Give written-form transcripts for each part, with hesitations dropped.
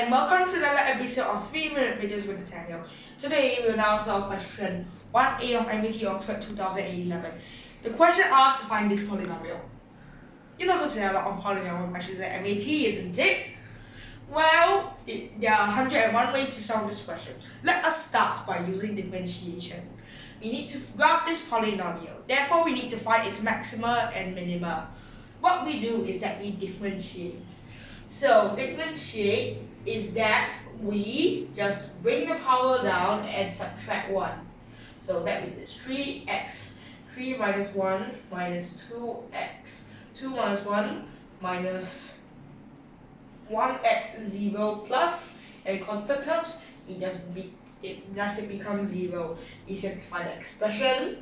and welcome to another episode of 3-Minute Videos with Nathaniel. Today we will now solve question 1A of MAT Oxford 2011. The question asks to find this polynomial. You know to say a lot of polynomial questions at MAT, isn't it? Well, there are 101 ways to solve this question. Let us start by using differentiation. We need to graph this polynomial. Therefore, we need to find its maxima and minima. What we do is that we differentiate. So differentiate is that we just bring the power down and subtract 1. So that means it's 3x. 3 minus 1 minus 2x. 2 minus 1 minus 1x 0 plus, and in constant terms, it becomes 0. We simplify the expression.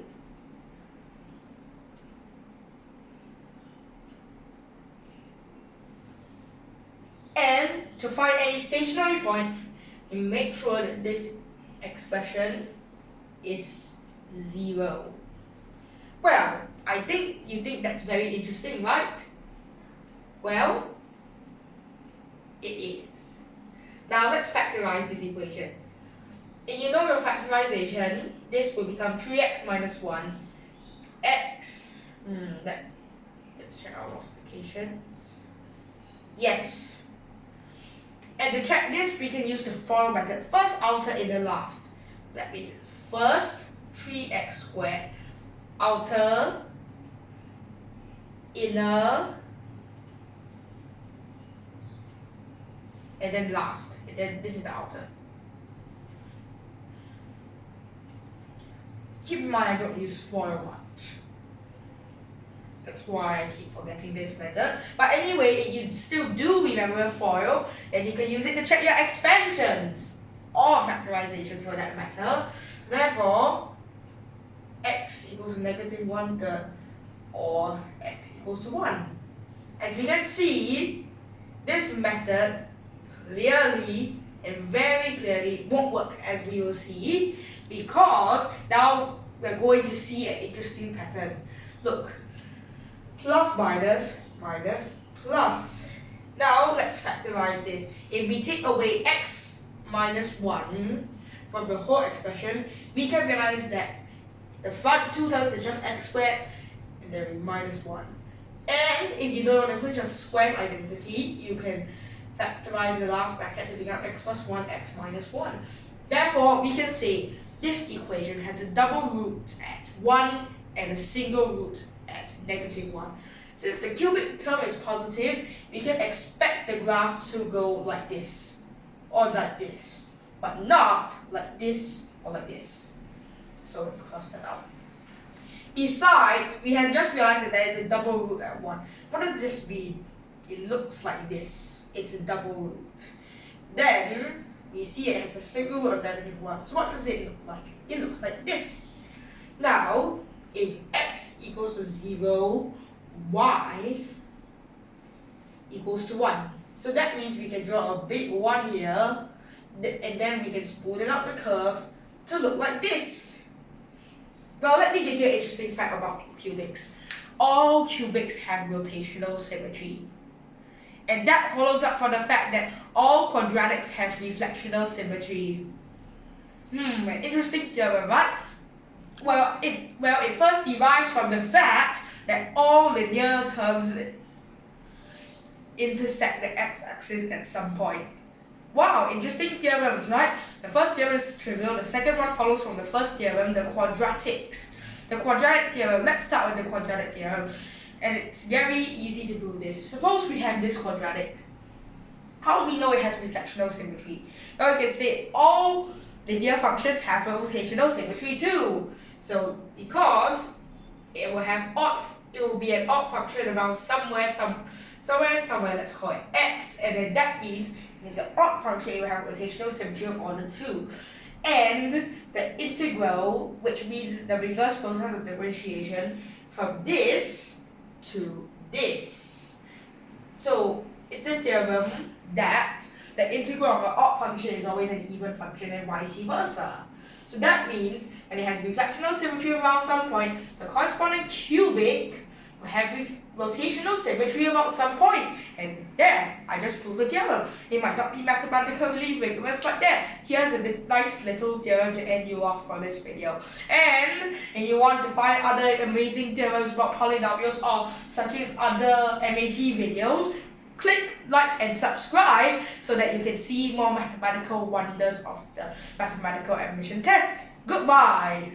And to find any stationary points, we make sure that this expression is 0. Well, I think you think that's very interesting, right? Well, it is. Now let's factorize this equation. And you know your factorization, this will become 3x minus 1 x. Let's check our multiplications. Yes. And to check this, we can use the following method. First, outer, inner, last. That means first 3x squared, outer, inner, and then last. And then this is the outer. Keep in mind I don't use FOIL much. That's why I keep forgetting this method. But anyway, if you still do remember FOIL, then you can use it to check your expansions or factorizations for that matter. So therefore, x equals to negative 1/3 or x equals to 1. As we can see, this method clearly and very clearly won't work, as we will see, because now we're going to see an interesting pattern. Look, plus minus minus plus. Now let's factorize this. If we take away x minus 1 from the whole expression, we can realize that the front two terms is just x squared and then minus 1. And if you know the language of squares identity, you can factorize the last bracket to become x plus 1, x minus 1. Therefore, we can say this equation has a double root at 1 and a single root at negative 1. Since the cubic term is positive, we can expect the graph to go like this or like this, but not like this or like this. So let's cross that out. Besides, we have just realized that there is a double root at 1. What does this mean? It looks like this. It's a double root. Then we see it has a single root of negative 1. So what does it look like? It looks like this. Now, if x equals to 0, y equals to 1. So that means we can draw a big 1 here, and then we can smoothen out the curve to look like this. Well, let me give you an interesting fact about cubics. All cubics have rotational symmetry. And that follows up from the fact that all quadratics have reflectional symmetry. An interesting theorem, right? Well, it first derives from the fact that all linear terms intersect the x-axis at some point. Wow, interesting theorems, right? The first theorem is trivial. The second one follows from the first theorem, the quadratics. The quadratic theorem. Let's start with the quadratic theorem. And it's very easy to prove this. Suppose we have this quadratic. How do we know it has reflectional symmetry? Well, we can say all linear functions have rotational symmetry too. So because it will be an odd function around somewhere, let's call it x, and then that means it's an odd function, it will have rotational symmetry of order 2. And the integral, which means the reverse process of differentiation from this to this. So it's a theorem that the integral of an odd function is always an even function and vice versa. So that means when it has reflectional symmetry around some point, the corresponding cubic have rotational symmetry about some points. And there, I just proved the theorem. It might not be mathematically rigorous, but there, here's a nice little theorem to end you off for this video. And if you want to find other amazing theorems about polynomials or such as other MAT videos, click like and subscribe so that you can see more mathematical wonders of the mathematical admission test. Goodbye!